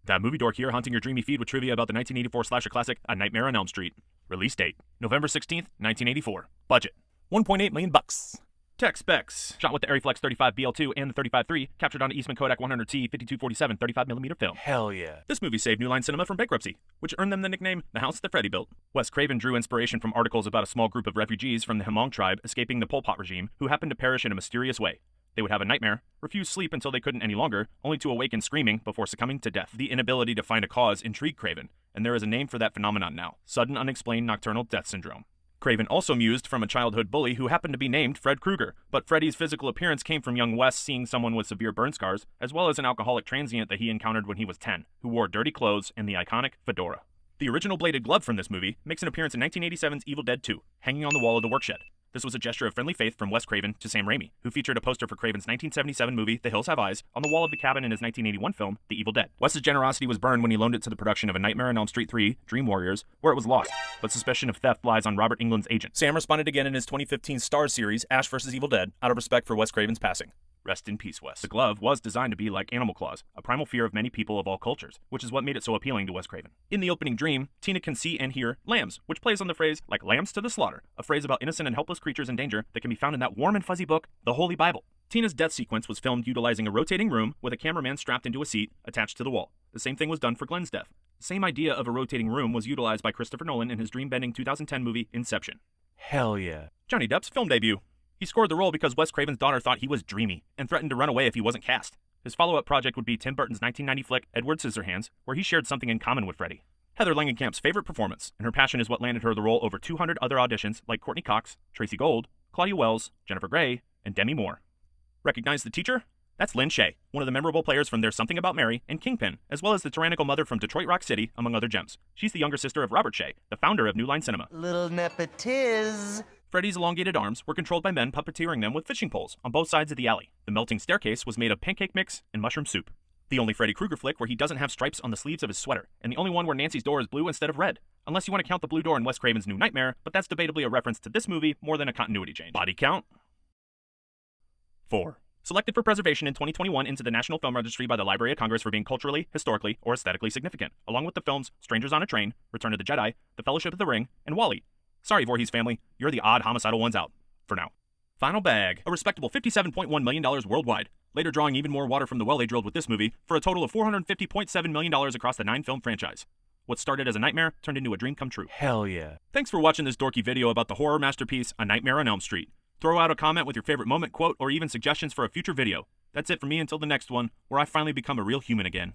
That movie dork here, haunting your dreamy feed with trivia about the 1984 slasher classic A Nightmare on Elm Street. Release date, November 16th, 1984. Budget, $1.8 million. Tech specs. Shot with the Ariflex 35BL2 and the 35.3, captured on Eastman Kodak 100C 5247 35mm film. Hell yeah. This movie saved New Line Cinema from bankruptcy, which earned them the nickname The House That Freddy Built. Wes Craven drew inspiration from articles about a small group of refugees from the Hmong tribe escaping the Pol Pot regime who happened to perish in a mysterious way. They would have a nightmare, refuse sleep until they couldn't any longer, only to awaken screaming before succumbing to death. The inability to find a cause intrigued Craven, and there is a name for that phenomenon now: sudden unexplained nocturnal death syndrome. Craven also mused from a childhood bully who happened to be named Fred Krueger, but Freddy's physical appearance came from young Wes seeing someone with severe burn scars, as well as an alcoholic transient that he encountered when he was 10, who wore dirty clothes and the iconic fedora. The original bladed glove from this movie makes an appearance in 1987's Evil Dead 2, hanging on the wall of the workshed. This was a gesture of friendly faith from Wes Craven to Sam Raimi, who featured a poster for Craven's 1977 movie The Hills Have Eyes on the wall of the cabin in his 1981 film The Evil Dead. Wes's generosity was burned when he loaned it to the production of A Nightmare on Elm Street 3, Dream Warriors, where it was lost, but suspicion of theft lies on Robert Englund's agent. Sam responded again in his 2015 Starz series Ash vs. Evil Dead out of respect for Wes Craven's passing. Rest in peace, Wes. The glove was designed to be like animal claws, a primal fear of many people of all cultures, which is what made it so appealing to Wes Craven. In the opening dream, Tina can see and hear lambs, which plays on the phrase, like lambs to the slaughter, a phrase about innocent and helpless creatures in danger that can be found in that warm and fuzzy book, the Holy Bible. Tina's death sequence was filmed utilizing a rotating room with a cameraman strapped into a seat attached to the wall. The same thing was done for Glenn's death. The same idea of a rotating room was utilized by Christopher Nolan in his dream-bending 2010 movie Inception. Hell yeah. Johnny Depp's film debut. He scored the role because Wes Craven's daughter thought he was dreamy and threatened to run away if he wasn't cast. His follow-up project would be Tim Burton's 1990 flick Edward Scissorhands, where he shared something in common with Freddy. Heather Langenkamp's favorite performance, and her passion is what landed her the role over 200 other auditions like Courtney Cox, Tracy Gold, Claudia Wells, Jennifer Grey, and Demi Moore. Recognize the teacher? That's Lynn Shay, one of the memorable players from There's Something About Mary and Kingpin, as well as the tyrannical mother from Detroit Rock City, among other gems. She's the younger sister of Robert Shay, the founder of New Line Cinema. Little nepotiz. Freddy's elongated arms were controlled by men puppeteering them with fishing poles on both sides of the alley. The melting staircase was made of pancake mix and mushroom soup. The only Freddy Krueger flick where he doesn't have stripes on the sleeves of his sweater, and the only one where Nancy's door is blue instead of red. Unless you want to count the blue door in Wes Craven's New Nightmare, but that's debatably a reference to this movie more than a continuity change. Body count? 4. Selected for preservation in 2021 into the National Film Registry by the Library of Congress for being culturally, historically, or aesthetically significant, along with the films Strangers on a Train, Return of the Jedi, The Fellowship of the Ring, and WALL-E. Sorry, Voorhees family, you're the odd homicidal ones out. For now. Final bag, a respectable $57.1 million worldwide, later drawing even more water from the well they drilled with this movie, for a total of $450.7 million across the 9-film franchise. What started as a nightmare turned into a dream come true. Hell yeah. Thanks for watching this dorky video about the horror masterpiece, A Nightmare on Elm Street. Throw out a comment with your favorite moment, quote, or even suggestions for a future video. That's it for me until the next one, where I finally become a real human again.